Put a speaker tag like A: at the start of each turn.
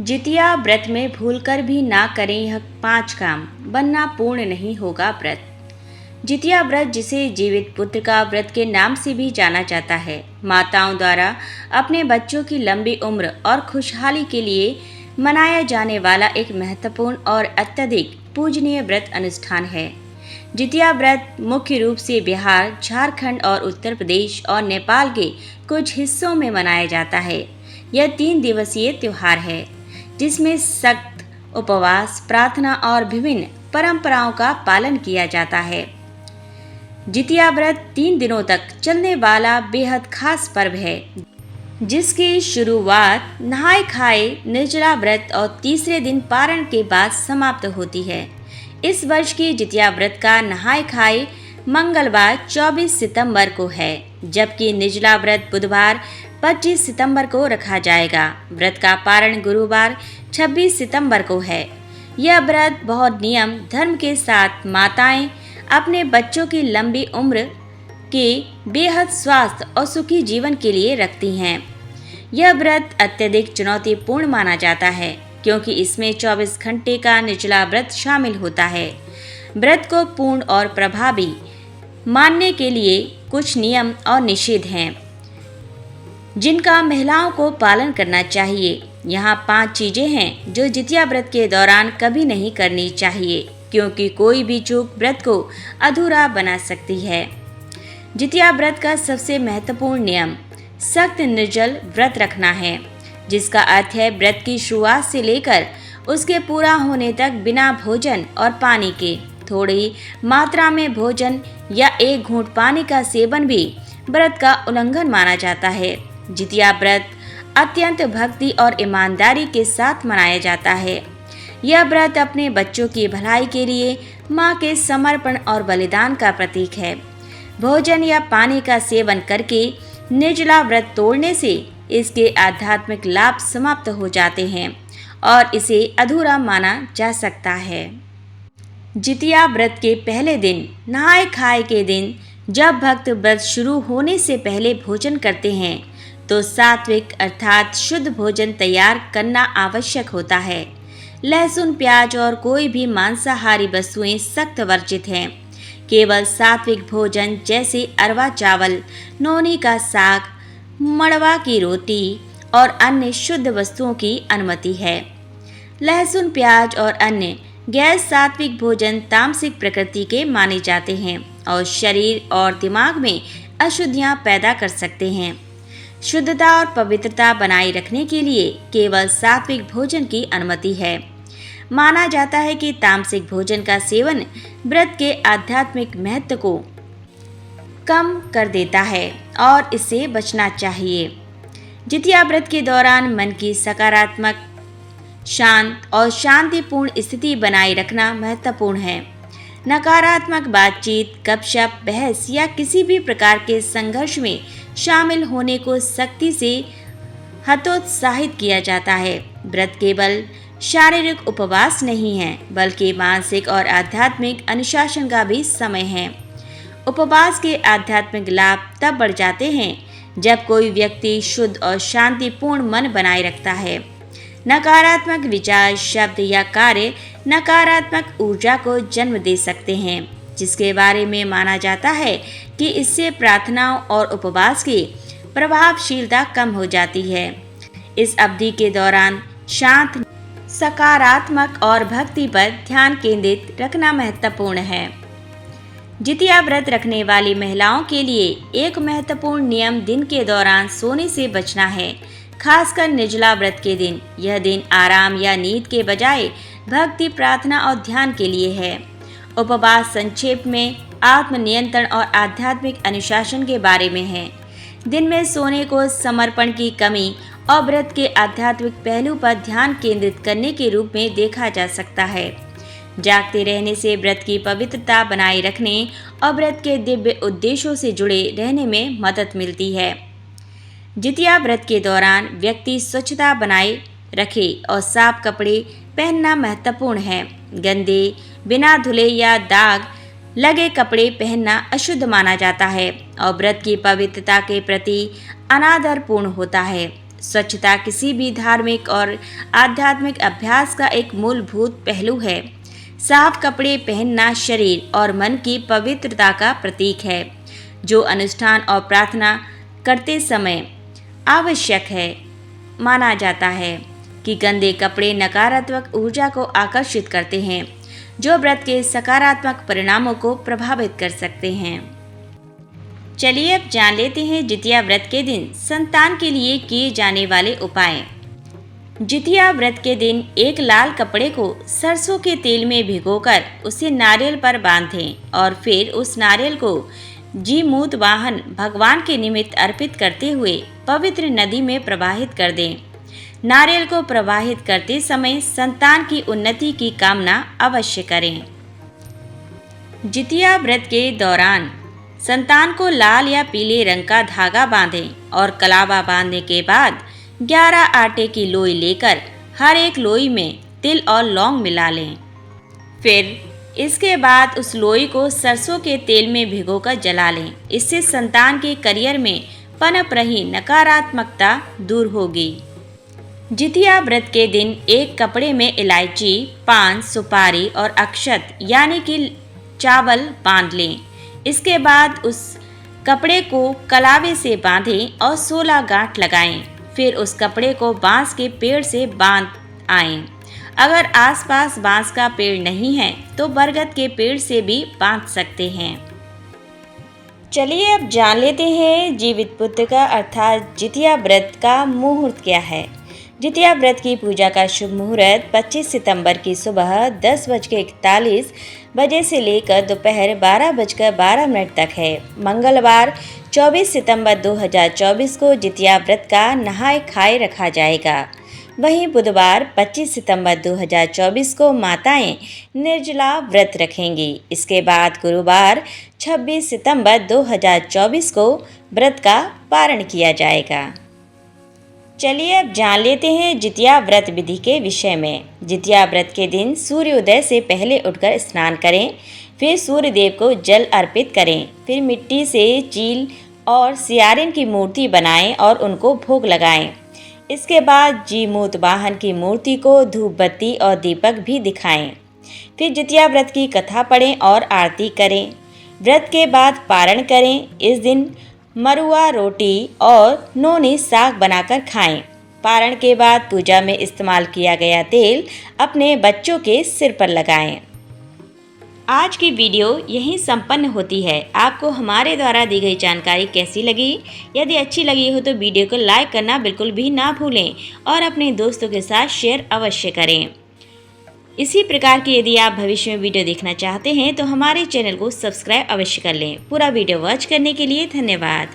A: जितिया व्रत में भूलकर भी ना करें यह 5 काम, वरना पूर्ण नहीं होगा व्रत। जितिया व्रत, जिसे जीवित पुत्र का व्रत के नाम से भी जाना जाता है, माताओं द्वारा अपने बच्चों की लंबी उम्र और खुशहाली के लिए मनाया जाने वाला एक महत्वपूर्ण और अत्यधिक पूजनीय व्रत अनुष्ठान है। जितिया व्रत मुख्य रूप से बिहार, झारखंड और उत्तर प्रदेश और नेपाल के कुछ हिस्सों में मनाया जाता है। यह 3 दिवसीय त्योहार है, जिसमें सख्त उपवास, प्रार्थना और विभिन्न परंपराओं का पालन किया जाता है। जितिया व्रत 3 दिनों तक चलने वाला बेहद खास पर्व है, जिसकी शुरुआत नहाय खाए निर्जला व्रत और तीसरे दिन पारण के बाद समाप्त होती है। इस वर्ष की जितिया व्रत का नहाय खाए मंगलवार 24 सितंबर को है, जबकि निर्जला व्रत बुधवार 25 सितंबर को रखा जाएगा। व्रत का पारण गुरुवार 26 सितंबर को है। यह व्रत बहुत नियम धर्म के साथ माताएं अपने बच्चों की लंबी उम्र के बेहद स्वास्थ्य और सुखी जीवन के लिए रखती हैं। यह व्रत अत्यधिक चुनौतीपूर्ण माना जाता है, क्योंकि इसमें 24 घंटे का निर्जला व्रत शामिल होता है। व्रत को पूर्ण और प्रभावी मानने के लिए कुछ नियम और निषेध हैं, जिनका महिलाओं को पालन करना चाहिए। यहाँ 5 चीजें हैं जो जितिया व्रत के दौरान कभी नहीं करनी चाहिए, क्योंकि कोई भी चूक व्रत को अधूरा बना सकती है। जितिया व्रत का सबसे महत्वपूर्ण नियम सख्त निर्जल व्रत रखना है, जिसका अर्थ है व्रत की शुरुआत से लेकर उसके पूरा होने तक बिना भोजन और पानी के, थोड़ी मात्रा में भोजन या 1 घूंट पानी का सेवन भी व्रत का उल्लंघन माना जाता है। जितिया व्रत अत्यंत भक्ति और ईमानदारी के साथ मनाया जाता है। यह व्रत अपने बच्चों की भलाई के लिए माँ के समर्पण और बलिदान का प्रतीक है। भोजन या पानी का सेवन करके निर्जला व्रत तोड़ने से इसके आध्यात्मिक लाभ समाप्त हो जाते हैं और इसे अधूरा माना जा सकता है। जितिया व्रत के पहले दिन, नहाय खाए के दिन, जब भक्त व्रत शुरू होने से पहले भोजन करते हैं, तो सात्विक अर्थात शुद्ध भोजन तैयार करना आवश्यक होता है। लहसुन, प्याज और कोई भी मांसाहारी वस्तुएं सख्त वर्जित हैं। केवल सात्विक भोजन जैसे अरवा चावल, नौनी का साग, मड़वा की रोटी और अन्य शुद्ध वस्तुओं की अनुमति है। लहसुन, प्याज और अन्य गैर सात्विक भोजन तामसिक प्रकृति के माने जाते हैं और शरीर और दिमाग में अशुद्धियां पैदा कर सकते हैं। शुद्धता और पवित्रता बनाए रखने के लिए केवल सात्विक भोजन की अनुमति है। माना जाता है कि तामसिक भोजन का सेवन व्रत के आध्यात्मिक महत्व को कम कर देता है और इससे बचना चाहिए। जितिया व्रत के दौरान मन की सकारात्मक, शांत और शांतिपूर्ण स्थिति बनाए रखना महत्वपूर्ण है। नकारात्मक बातचीत, गपशप, बहस या किसी भी प्रकार के संघर्ष में शामिल होने को सख्ती से हतोत्साहित किया जाता है। व्रत केवल शारीरिक उपवास नहीं है, बल्कि मानसिक और आध्यात्मिक अनुशासन का भी समय है। उपवास के आध्यात्मिक लाभ तब बढ़ जाते हैं जब कोई व्यक्ति शुद्ध और शांतिपूर्ण मन बनाए रखता है। नकारात्मक विचार, शब्द या कार्य नकारात्मक ऊर्जा को जन्म दे सकते हैं, जिसके बारे में माना जाता है कि इससे प्रार्थनाओं और उपवास की प्रभावशीलता कम हो जाती है। इस अवधि के दौरान शांत, सकारात्मक और भक्ति पर ध्यान केंद्रित रखना महत्वपूर्ण है। जितिया व्रत रखने वाली महिलाओं के लिए एक महत्वपूर्ण नियम दिन के दौरान सोने से बचना है, खासकर निर्जला व्रत के दिन। यह दिन आराम या नींद के बजाय भक्ति, प्रार्थना और ध्यान के लिए है। उपवास संक्षेप में आत्मनियंत्रण और आध्यात्मिक अनुशासन के बारे में है। दिन में सोने को समर्पण की कमी और व्रत के आध्यात्मिक पहलू पर ध्यान केंद्रित करने के रूप में देखा जा सकता है। जागते रहने से व्रत की पवित्रता बनाए रखने और व्रत के दिव्य उद्देश्यों से जुड़े रहने में मदद मिलती है। जितिया व्रत के दौरान व्यक्ति स्वच्छता बनाए रखे और साफ कपड़े पहनना महत्वपूर्ण है। गंदे, बिना धुले या दाग लगे कपड़े पहनना अशुद्ध माना जाता है और व्रत की पवित्रता के प्रति अनादरपूर्ण होता है। स्वच्छता किसी भी धार्मिक और आध्यात्मिक अभ्यास का एक मूलभूत पहलू है। साफ कपड़े पहनना शरीर और मन की पवित्रता का प्रतीक है, जो अनुष्ठान और प्रार्थना करते समय आवश्यक है। माना जाता है कि गंदे कपड़े नकारात्मक ऊर्जा को आकर्षित करते हैं, जो व्रत के सकारात्मक परिणामों को प्रभावित कर सकते हैं। चलिए अब जान लेते हैं जितिया व्रत के दिन संतान के लिए किए जाने वाले उपाय। जितिया व्रत के दिन एक लाल कपड़े को सरसों के तेल में भिगोकर उसे नारियल पर बांधें और फिर उस नारियल को जीमूत वाहन भगवान के निमित्त अर्पित करते हुए पवित्र नदी में प्रवाहित कर दें। नारियल को प्रवाहित करते समय संतान की उन्नति की कामना अवश्य करें। जितिया व्रत के दौरान संतान को लाल या पीले रंग का धागा बांधें और कलावा बांधने के बाद 11 आटे की लोई लेकर हर एक लोई में तिल और लौंग मिला लें। फिर इसके बाद उस लोई को सरसों के तेल में भिगोकर जला लें। इससे संतान के करियर में पनप रही नकारात्मकता दूर होगी। जितिया व्रत के दिन एक कपड़े में इलायची, पान, सुपारी और अक्षत यानी कि चावल बांध लें। इसके बाद उस कपड़े को कलावे से बांधें और 16 गांठ लगाएं। फिर उस कपड़े को बांस के पेड़ से बांध आएं। अगर आसपास बांस का पेड़ नहीं है तो बरगद के पेड़ से भी बांध सकते हैं। चलिए अब जान लेते हैं जीवित पुत्र का अर्थात जितिया व्रत का मुहूर्त क्या है। जितिया व्रत की पूजा का शुभ मुहूर्त 25 सितंबर की सुबह 10:41 बजे से लेकर दोपहर 12:12 तक है। मंगलवार 24 सितंबर 2024 को जितिया व्रत का नहाय खाए रखा जाएगा। वहीं बुधवार 25 सितंबर 2024 को माताएं निर्जला व्रत रखेंगी। इसके बाद गुरुवार 26 सितंबर 2024 को व्रत का पारण किया जाएगा। चलिए अब जान लेते हैं जितिया व्रत विधि के विषय में। जितिया व्रत के दिन सूर्योदय से पहले उठकर स्नान करें, फिर सूर्य देव को जल अर्पित करें, फिर मिट्टी से चील और सियारिन की मूर्ति बनाएं और उनको भोग लगाएं। इसके बाद जीमूत वाहन की मूर्ति को धूप बत्ती और दीपक भी दिखाएं। फिर जितिया व्रत की कथा पढ़ें और आरती करें। व्रत के बाद पारण करें। इस दिन मरुआ रोटी और नोनी साग बनाकर खाएं। पारण के बाद पूजा में इस्तेमाल किया गया तेल अपने बच्चों के सिर पर लगाएं। आज की वीडियो यहीं संपन्न होती है। आपको हमारे द्वारा दी गई जानकारी कैसी लगी? यदि अच्छी लगी हो तो वीडियो को लाइक करना बिल्कुल भी ना भूलें और अपने दोस्तों के साथ शेयर अवश्य करें। इसी प्रकार की यदि आप भविष्य में वीडियो देखना चाहते हैं तो हमारे चैनल को सब्सक्राइब अवश्य कर लें। पूरा वीडियो वॉच करने के लिए धन्यवाद।